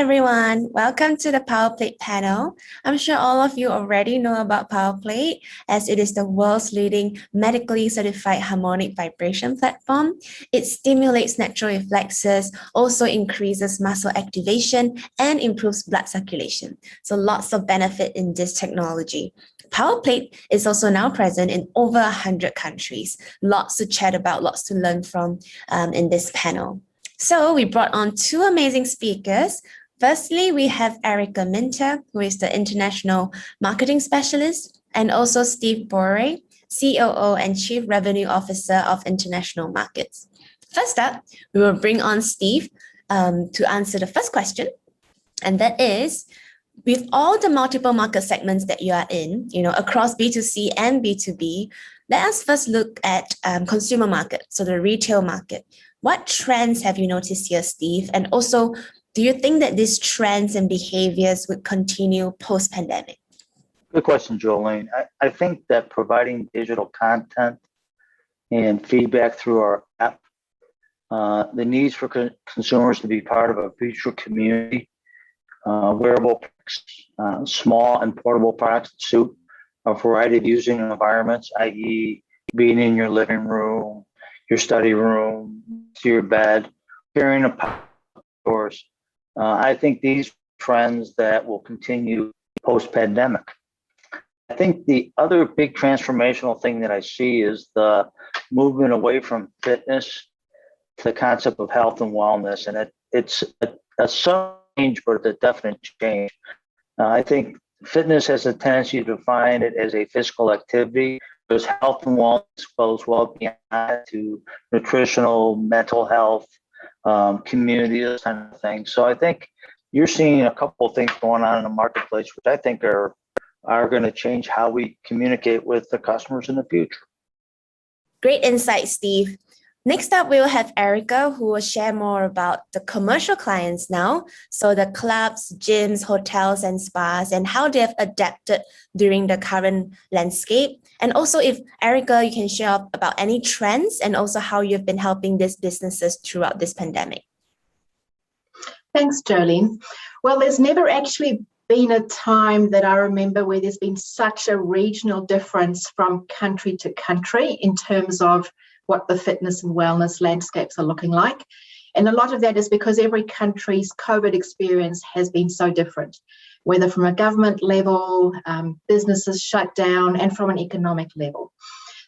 everyone, welcome to the Powerplay panel. I'm sure all of you already know about Powerplay as it is the world's leading medically certified harmonic vibration platform. It stimulates natural reflexes, also increases muscle activation and improves blood circulation. So lots of benefit in this technology. Powerplay is also now present in over 100 countries. Lots to chat about, lots to learn from in this panel. So we brought on two amazing speakers. Firstly, we have Erica Minter, who is the International Marketing Specialist, and also Steve Borre, COO and Chief Revenue Officer of International Markets. First up, we will bring on Steve to answer the first question, and that is, with all the multiple market segments that you are in, across B2C and B2B, let us first look at consumer market, so the retail market. What trends have you noticed here, Steve? And also, do you think that these trends and behaviors would continue post-pandemic? Good question, Jolene. I think that providing digital content and feedback through our app, the needs for consumers to be part of a future community, wearable products, small and portable products that suit a variety of using environments, i.e. being in your living room, your study room, to your bed, carrying a power source. I think these trends that will continue post-pandemic. I think the other big transformational thing that I see is the movement away from fitness to the concept of health and wellness. And it's a subtle change, but it's a definite change. I think fitness has a tendency to define it as a physical activity, because health and wellness goes well beyond to nutritional, mental health, community, this kind of thing. So I think you're seeing a couple of things going on in the marketplace, which I think are going to change how we communicate with the customers in the future. Great insight, Steve. Next up, we'll have Erica, who will share more about the commercial clients now. So the clubs, gyms, hotels, and spas, and how they have adapted during the current landscape. And also, if Erica, you can share about any trends and also how you've been helping these businesses throughout this pandemic. Thanks, Jolene. Well, there's never actually been a time that I remember where there's been such a regional difference from country to country in terms of what the fitness and wellness landscapes are looking like. And a lot of that is because every country's COVID experience has been so different, whether from a government level, businesses shut down, and from an economic level.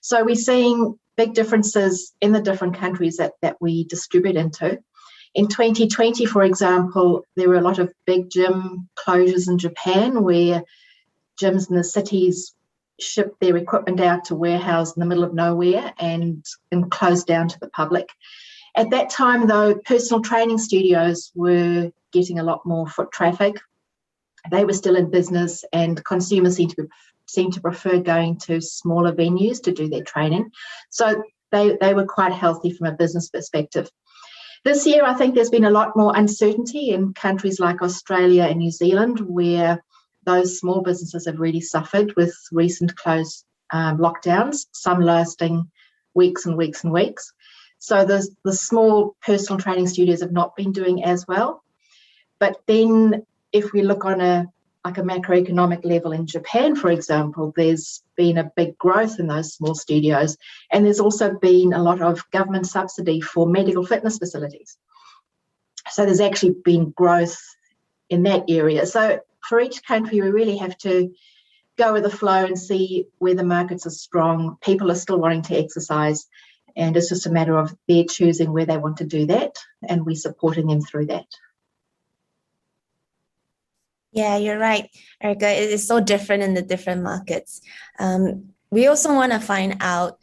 So we're seeing big differences in the different countries that we distribute into. In 2020, for example, there were a lot of big gym closures in Japan, where gyms in the cities shipped their equipment out to warehouse in the middle of nowhere and closed down to the public. At that time, though, personal training studios were getting a lot more foot traffic. They were still in business, and consumers seemed to prefer going to smaller venues to do their training. So they were quite healthy from a business perspective. This year, I think there's been a lot more uncertainty in countries like Australia and New Zealand, where those small businesses have really suffered with recent closed lockdowns, some lasting weeks and weeks and weeks. So the small personal training studios have not been doing as well. But then if we look on a macroeconomic level in Japan, for example, there's been a big growth in those small studios. And there's also been a lot of government subsidy for medical fitness facilities. So there's actually been growth in that area. So for each country, we really have to go with the flow and see where the markets are strong. People are still wanting to exercise, and it's just a matter of their choosing where they want to do that, and we're supporting them through that. Yeah, you're right, Erica. It is so different in the different markets. We also want to find out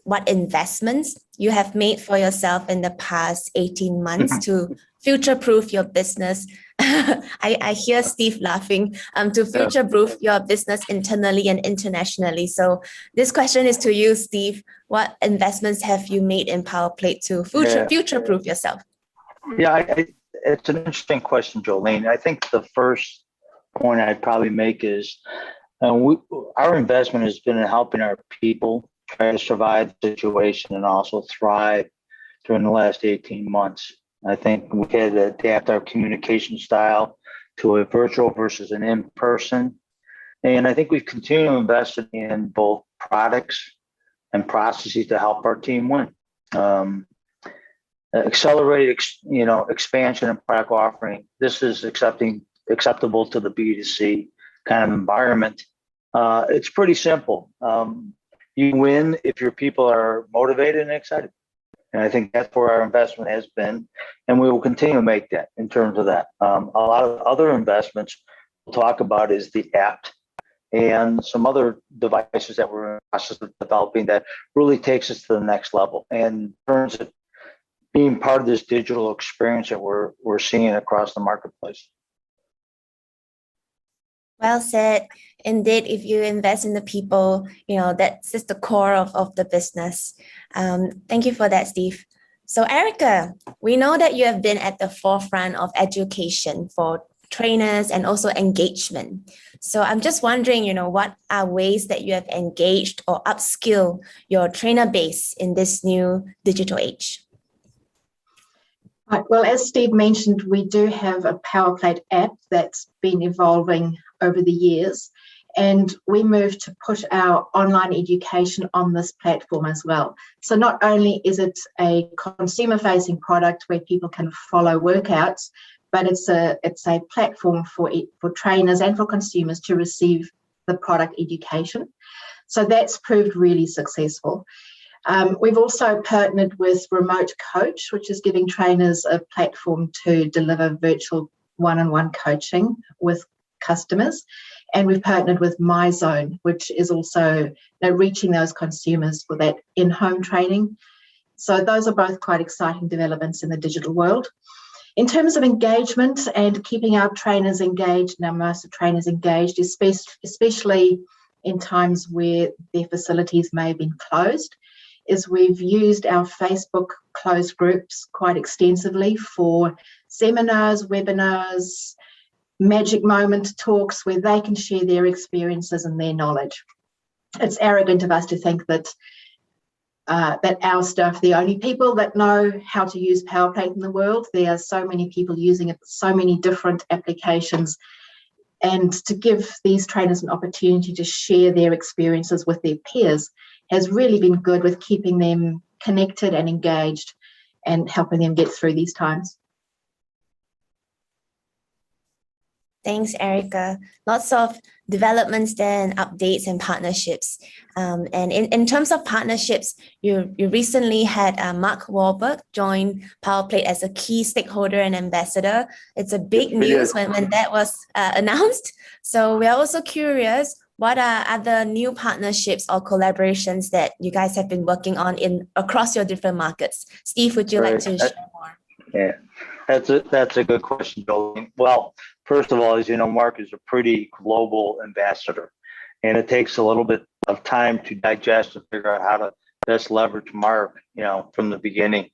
what investments you have made for yourself in the past 18 months to future-proof your business. I hear Steve laughing, to future-proof your business internally and internationally. So this question is to you, Steve. What investments have you made in Powerplay to future-proof yourself? Yeah, it's an interesting question, Jolene. I think the first point I'd probably make is our investment has been in helping our people try to survive the situation and also thrive during the last 18 months. I think we had to adapt our communication style to a virtual versus an in-person. And I think we've continued to invest in both products and processes to help our team win. Accelerated, expansion and product offering. This is acceptable to the B2C kind of environment. It's pretty simple. You win if your people are motivated and excited. And I think that's where our investment has been, and we will continue to make that in terms of that. A lot of other investments we'll talk about is the app and some other devices that we're in the process of developing that really takes us to the next level. And in terms of being part of this digital experience that we're seeing across the marketplace. Well said. Indeed, if you invest in the people, that's just the core of the business. Thank you for that, Steve. So Erica, we know that you have been at the forefront of education for trainers and also engagement. So I'm just wondering, what are ways that you have engaged or upskill your trainer base in this new digital age? Right. Well, as Steve mentioned, we do have a Powerplay app that's been evolving over the years, and we moved to put our online education on this platform as well. So not only is it a consumer-facing product where people can follow workouts, but it's a platform for trainers and for consumers to receive the product education. So that's proved really successful. We've also partnered with Remote Coach, which is giving trainers a platform to deliver virtual one-on-one coaching with customers. And we've partnered with MyZone, which is also reaching those consumers for that in-home training. So those are both quite exciting developments in the digital world. In terms of engagement and keeping our trainers engaged and our master trainers engaged, especially in times where their facilities may have been closed, is we've used our Facebook closed groups quite extensively for seminars, webinars, magic moment talks where they can share their experiences and their knowledge. It's arrogant of us to think that our staff are the only people that know how to use Powerplay in the world. There are so many people using it, so many different applications, and to give these trainers an opportunity to share their experiences with their peers has really been good with keeping them connected and engaged and helping them get through these times. Thanks, Erica. Lots of developments there and updates and partnerships. And in terms of partnerships, you recently had Mark Wahlberg join Powerplay as a key stakeholder and ambassador. It's a big news when that was announced. So we are also curious, what are other new partnerships or collaborations that you guys have been working on across your different markets? Steve, would you like to share more? Yeah, that's a good question, Jolene. Well, first of all, as you know, Mark is a pretty global ambassador, and it takes a little bit of time to digest and figure out how to best leverage Mark, from the beginning.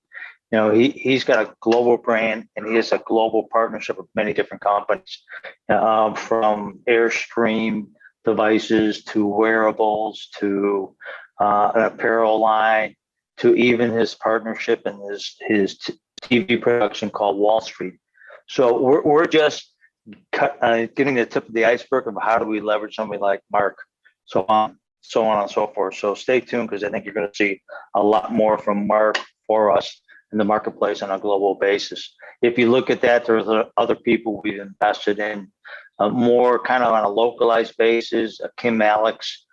He's got a global brand, and he has a global partnership with many different companies, from Airstream devices to wearables to an apparel line to even his partnership and his TV production called Wall Street. So we're just getting the tip of the iceberg of how do we leverage somebody like Mark, so on and so forth. So stay tuned, because I think you're going to see a lot more from Mark for us in the marketplace on a global basis. If you look at that, there's other people we've invested in more kind of on a localized basis. Kim Alex,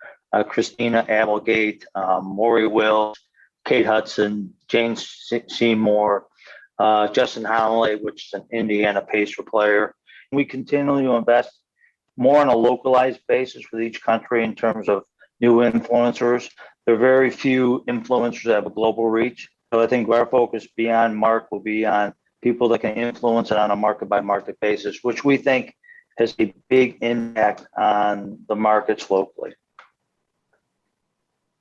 Christina Applegate, Maury Wills, Kate Hudson, Jane Seymour, Justin Howley, which is an Indiana Pacer player. We continue to invest more on a localized basis with each country in terms of new influencers. There are very few influencers that have a global reach. So I think our focus beyond Mark will be on people that can influence it on a market by market basis, which we think has a big impact on the markets locally.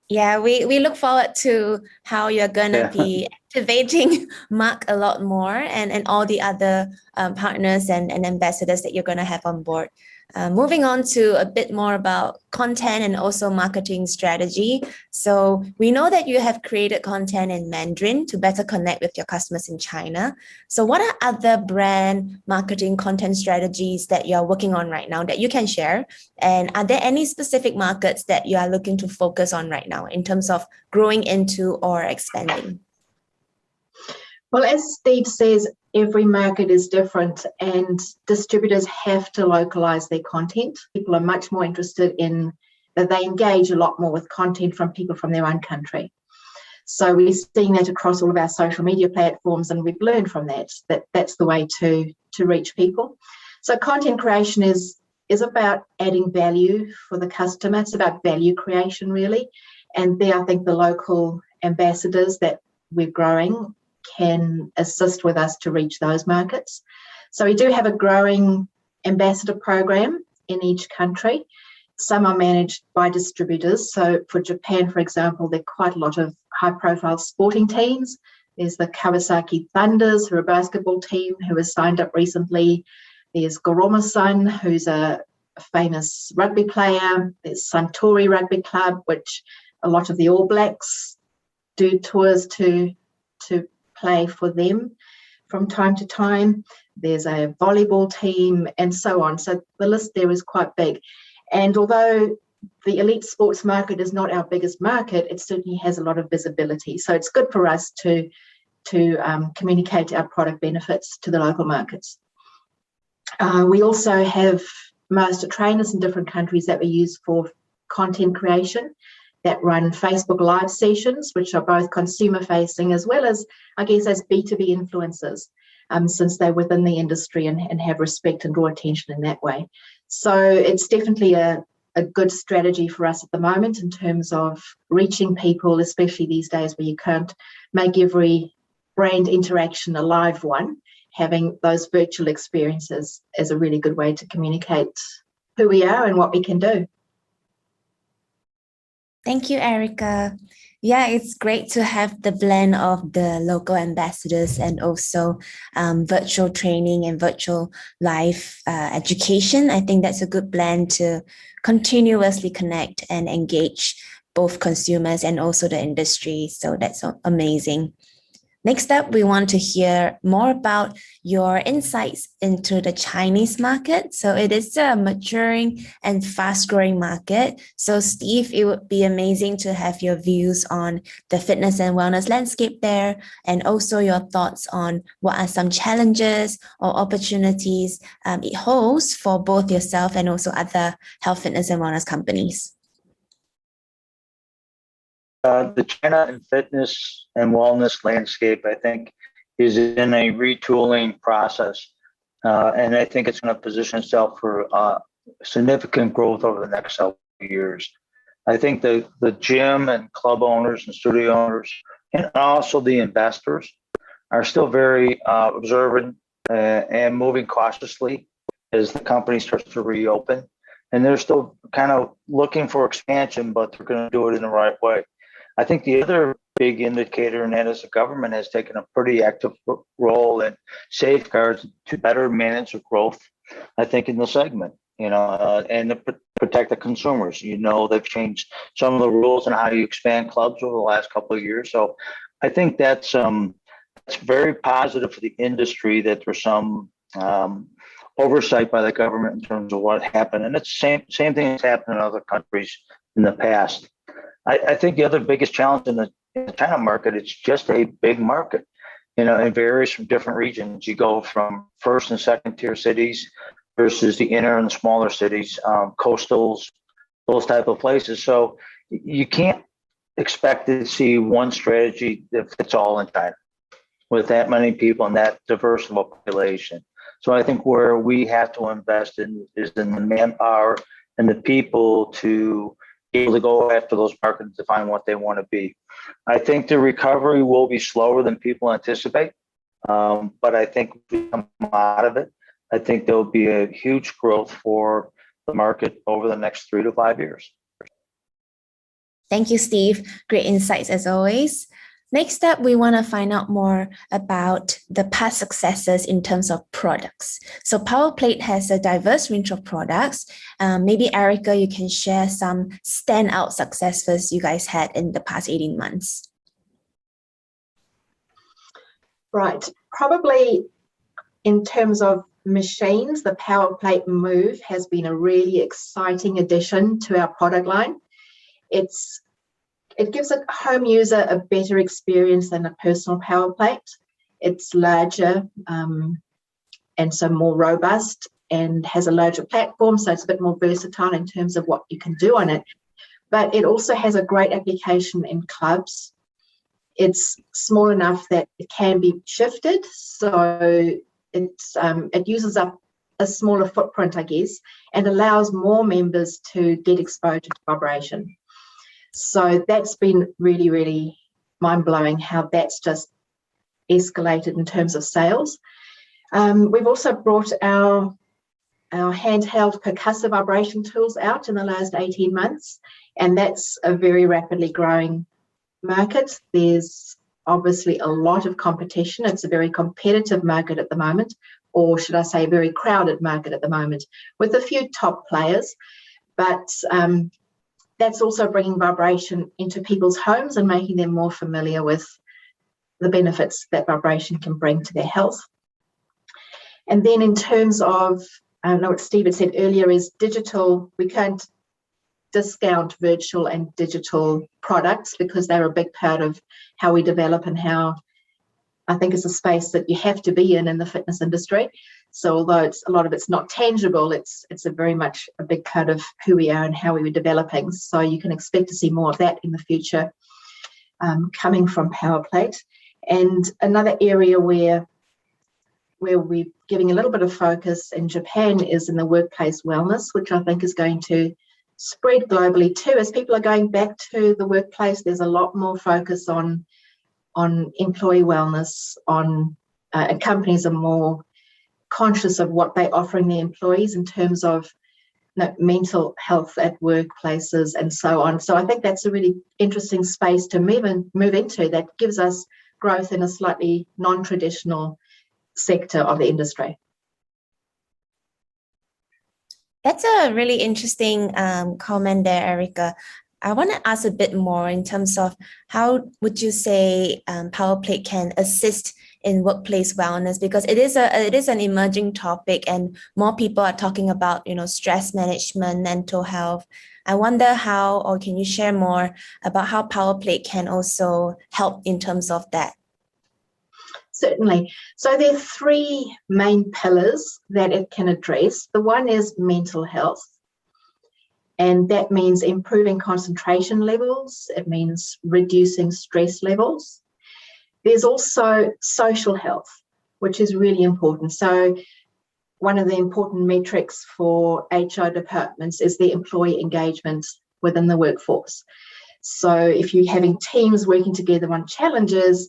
Yeah, we look forward to how you're going to be activating Mark a lot more and all the other partners and ambassadors that you're going to have on board. Moving on to a bit more about content and also marketing strategy. So we know that you have created content in Mandarin to better connect with your customers in China. So what are other brand marketing content strategies that you're working on right now that you can share? And are there any specific markets that you are looking to focus on right now in terms of growing into or expanding? Well, as Steve says, every market is different and distributors have to localize their content. People are much more interested in that they engage a lot more with content from people from their own country. So we're seeing that across all of our social media platforms, and we've learned from that that's the way to reach people. So content creation is about adding value for the customer. It's about value creation, really. And there, I think the local ambassadors that we're growing can assist with us to reach those markets. So we do have a growing ambassador program in each country. Some are managed by distributors. So for Japan, for example, there are quite a lot of high-profile sporting teams. There's the Kawasaki Thunders, who are a basketball team who has signed up recently. There's Goromo-san, who's a famous rugby player. There's Suntory Rugby Club, which a lot of the All Blacks do tours to play for them from time to time. There's a volleyball team and so on. So the list there is quite big. And although the elite sports market is not our biggest market, it certainly has a lot of visibility. So it's good for us to communicate our product benefits to the local markets. We also have master trainers in different countries that we use for content creation that run Facebook Live sessions, which are both consumer-facing as well as, I guess, as B2B influencers, since they're within the industry and have respect and draw attention in that way. So it's definitely a good strategy for us at the moment in terms of reaching people, especially these days where you can't make every brand interaction a live one. Having those virtual experiences is a really good way to communicate who we are and what we can do. Thank you, Erica. Yeah, it's great to have the blend of the local ambassadors and also virtual training and virtual live education. I think that's a good blend to continuously connect and engage both consumers and also the industry. So that's amazing. Next up, we want to hear more about your insights into the Chinese market. So it is a maturing and fast-growing market. So Steve, it would be amazing to have your views on the fitness and wellness landscape there, and also your thoughts on what are some challenges or opportunities it holds for both yourself and also other health, fitness, and wellness companies. The China and fitness and wellness landscape, I think, is in a retooling process. And I think it's going to position itself for significant growth over the next several years. I think the gym and club owners and studio owners and also the investors are still very observant and moving cautiously as the company starts to reopen. And they're still kind of looking for expansion, but they're going to do it in the right way. I think the other big indicator in that is the government has taken a pretty active role in safeguards to better manage the growth, I think, in the segment, and to protect the consumers. They've changed some of the rules on how you expand clubs over the last couple of years. So I think that's very positive for the industry that there's some oversight by the government in terms of what happened. And it's the same thing that's happened in other countries in the past. I think the other biggest challenge in the China market, it's just a big market. It varies from different regions. You go from first and second tier cities versus the inner and smaller cities, coastals, those type of places. So you can't expect to see one strategy that fits all in China with that many people and that diverse of a population. So I think where we have to invest in is in the manpower and the people to be able to go after those markets to find what they want to be. I think the recovery will be slower than people anticipate, but I think if we come out of it, I think there'll be a huge growth for the market over the next 3 to 5 years. Thank you, Steve. Great insights as always. Next up, we want to find out more about the past successes in terms of products. So Powerplate has a diverse range of products. Maybe Erica, you can share some standout successes you guys had in the past 18 months. Right. Probably in terms of machines, the Powerplate Move has been a really exciting addition to our product line. It gives a home user a better experience than a personal Powerplate. It's larger and so more robust and has a larger platform, so it's a bit more versatile in terms of what you can do on it. But it also has a great application in clubs. It's small enough that it can be shifted, so it uses up a smaller footprint, I guess, and allows more members to get exposure to vibration. So that's been really, really mind-blowing how that's just escalated in terms of sales. We've also brought our handheld percussive vibration tools out in the last 18 months, and that's a very rapidly growing market. There's obviously a lot of competition. It's a very competitive market at the moment, or should I say very crowded market at the moment, with a few top players. But that's also bringing vibration into people's homes and making them more familiar with the benefits that vibration can bring to their health. And then in terms of, I don't know what Steve had said earlier, is digital. We can't discount virtual and digital products because they're a big part of how we develop and how I think it's a space that you have to be in the fitness industry. So although a lot of it's not tangible, it's a very much a big part of who we are and how we were developing. So you can expect to see more of that in the future coming from Powerplate. And another area where we're giving a little bit of focus in Japan is in the workplace wellness, which I think is going to spread globally too. As people are going back to the workplace, there's a lot more focus on employee wellness, and companies are more conscious of what they're offering their employees in terms of mental health at workplaces and so on. So I think that's a really interesting space to move into that gives us growth in a slightly non-traditional sector of the industry. That's a really interesting comment there, Erica. I want to ask a bit more in terms of how would you say Powerplate can assist in workplace wellness, because it is an emerging topic and more people are talking about stress management, mental health. I wonder how, or can you share more about how Powerplate can also help in terms of that? Certainly. So there are three main pillars that it can address. The one is mental health, and that means improving concentration levels. It means reducing stress levels. There's also social health, which is really important. So one of the important metrics for HR departments is the employee engagement within the workforce. So if you're having teams working together on challenges,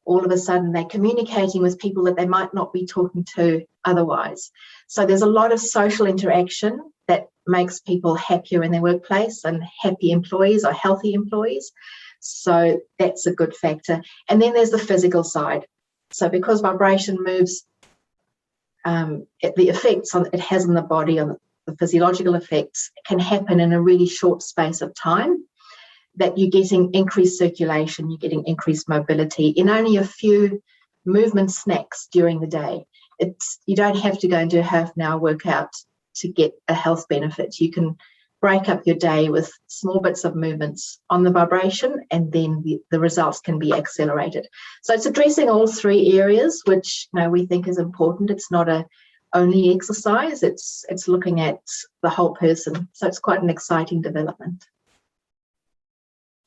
all of a sudden they're communicating with people that they might not be talking to otherwise. So there's a lot of social interaction that makes people happier in their workplace, and happy employees are healthy employees. So that's a good factor. And then there's the physical side. So because vibration moves, the effects it has on the body, on the physiological effects, can happen in a really short space of time, that you're getting increased circulation, you're getting increased mobility in only a few movement snacks during the day. You don't have to go and do a half an hour workout to get a health benefit. You can break up your day with small bits of movements on the vibration, and then the results can be accelerated. So it's addressing all three areas, which we think is important. It's not only exercise, it's looking at the whole person. So it's quite an exciting development.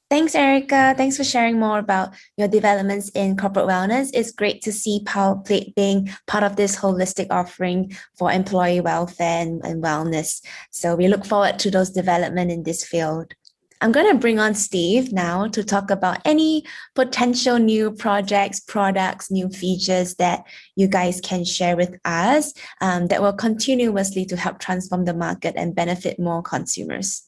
Thanks, Erica. Thanks for sharing more about your developments in corporate wellness. It's great to see Powerplate being part of this holistic offering for employee welfare and wellness. So we look forward to those developments in this field. I'm going to bring on Steve now to talk about any potential new projects, products, new features that you guys can share with us that will continuously to help transform the market and benefit more consumers.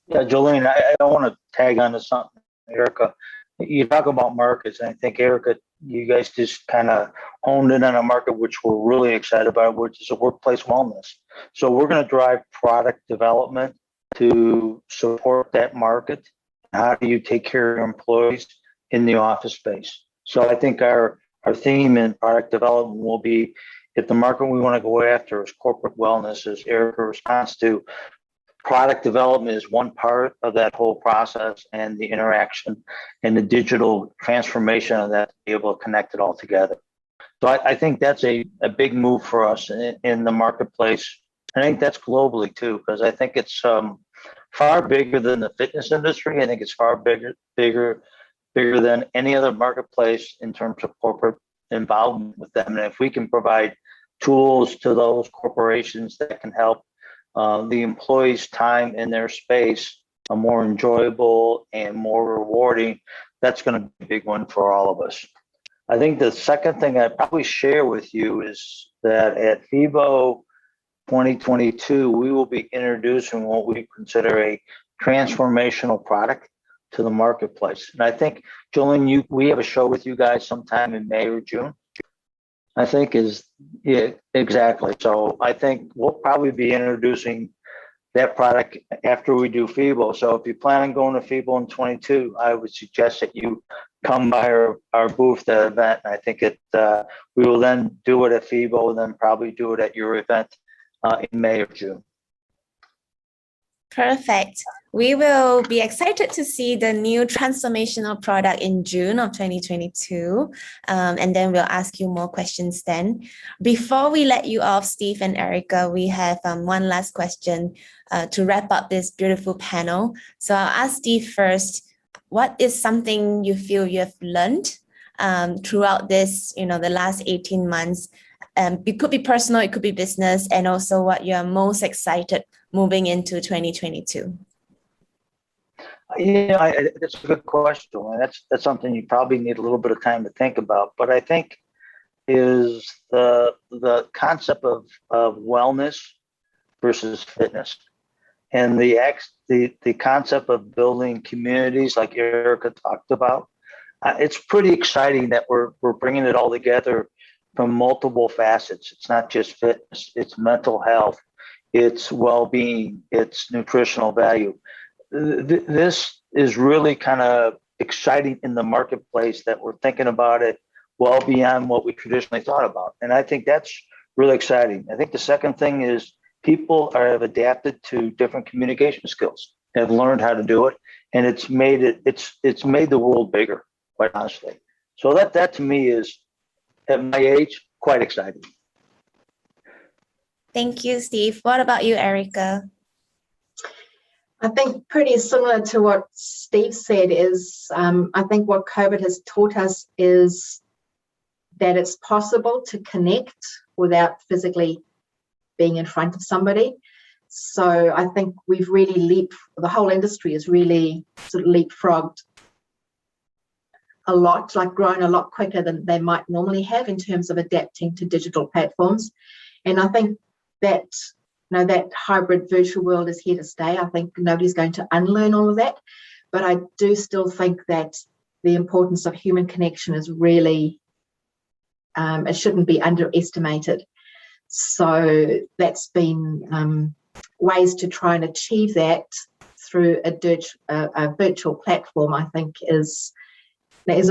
Yeah, Jolene, I want to tag on to something Erica you talk about markets, and I think, Erica, you guys just kind of honed in on a market which we're really excited about, which is a workplace wellness. So we're going to drive product development to support that market. How do you take care of your employees in the office space? So I think our theme in product development will be, if the market we want to go after is corporate wellness, as Erica responds to, product development is one part of that whole process, and the interaction and the digital transformation of that to be able to connect it all together. So I think that's a big move for us in the marketplace. I think that's globally too, because I think it's far bigger than the fitness industry. I think it's far bigger than any other marketplace in terms of corporate involvement with them. And if we can provide tools to those corporations that can help the employees' time in their space a more enjoyable and more rewarding, that's going to be a big one for all of us. I think the second thing I'd probably share with you is that at FIBO 2022, we will be introducing what we consider a transformational product to the marketplace. And I think, Jolene, we have a show with you guys sometime in May or June, I think exactly. So I think we'll probably be introducing that product after we do FIBO. So if you plan on going to FIBO in 22, I would suggest that you come by our booth, the event. I think we will then do it at FIBO, and then probably do it at your event in May or June. Perfect. We will be excited to see the new transformational product in June of 2022. And then we'll ask you more questions then. Before we let you off, Steve and Erica, we have one last question to wrap up this beautiful panel. So I'll ask Steve first. What is something you feel you have learned throughout this, the last 18 months? It could be personal, it could be business, and also what you're most excited moving into 2022. That's a good question. And that's something you probably need a little bit of time to think about. But I think is the concept of wellness versus fitness, and the concept of building communities like Erica talked about. It's pretty exciting that we're bringing it all together from multiple facets. It's not just fitness, it's mental health, it's well-being, it's nutritional value. This is really kind of exciting in the marketplace that we're thinking about it well beyond what we traditionally thought about. And I think that's really exciting. I think the second thing is people have adapted to different communication skills, have learned how to do it, and it's made the world bigger, quite honestly. So that to me is, at my age, quite exciting. Thank you, Steve. What about you, Erica? I think pretty similar to what Steve said is, I think what COVID has taught us is that it's possible to connect without physically being in front of somebody. So I think we've really the whole industry has really sort of leapfrogged a lot, like grown a lot quicker than they might normally have in terms of adapting to digital platforms. And I think that that hybrid virtual world is here to stay. I think nobody's going to unlearn all of that, but I do still think that the importance of human connection is really, it shouldn't be underestimated. So that's been ways to try and achieve that through a virtual platform, I think is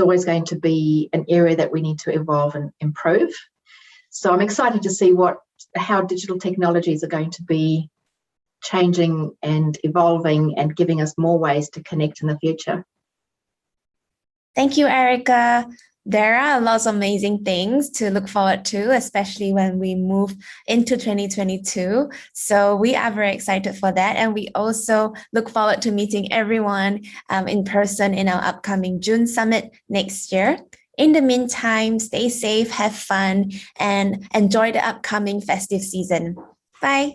always going to be an area that we need to evolve and improve. So I'm excited to see how digital technologies are going to be changing and evolving and giving us more ways to connect in the future. Thank you, Erica. There are lots of amazing things to look forward to, especially when we move into 2022. So we are very excited for that. And we also look forward to meeting everyone in person in our upcoming June Summit next year. In the meantime, stay safe, have fun, and enjoy the upcoming festive season. Bye.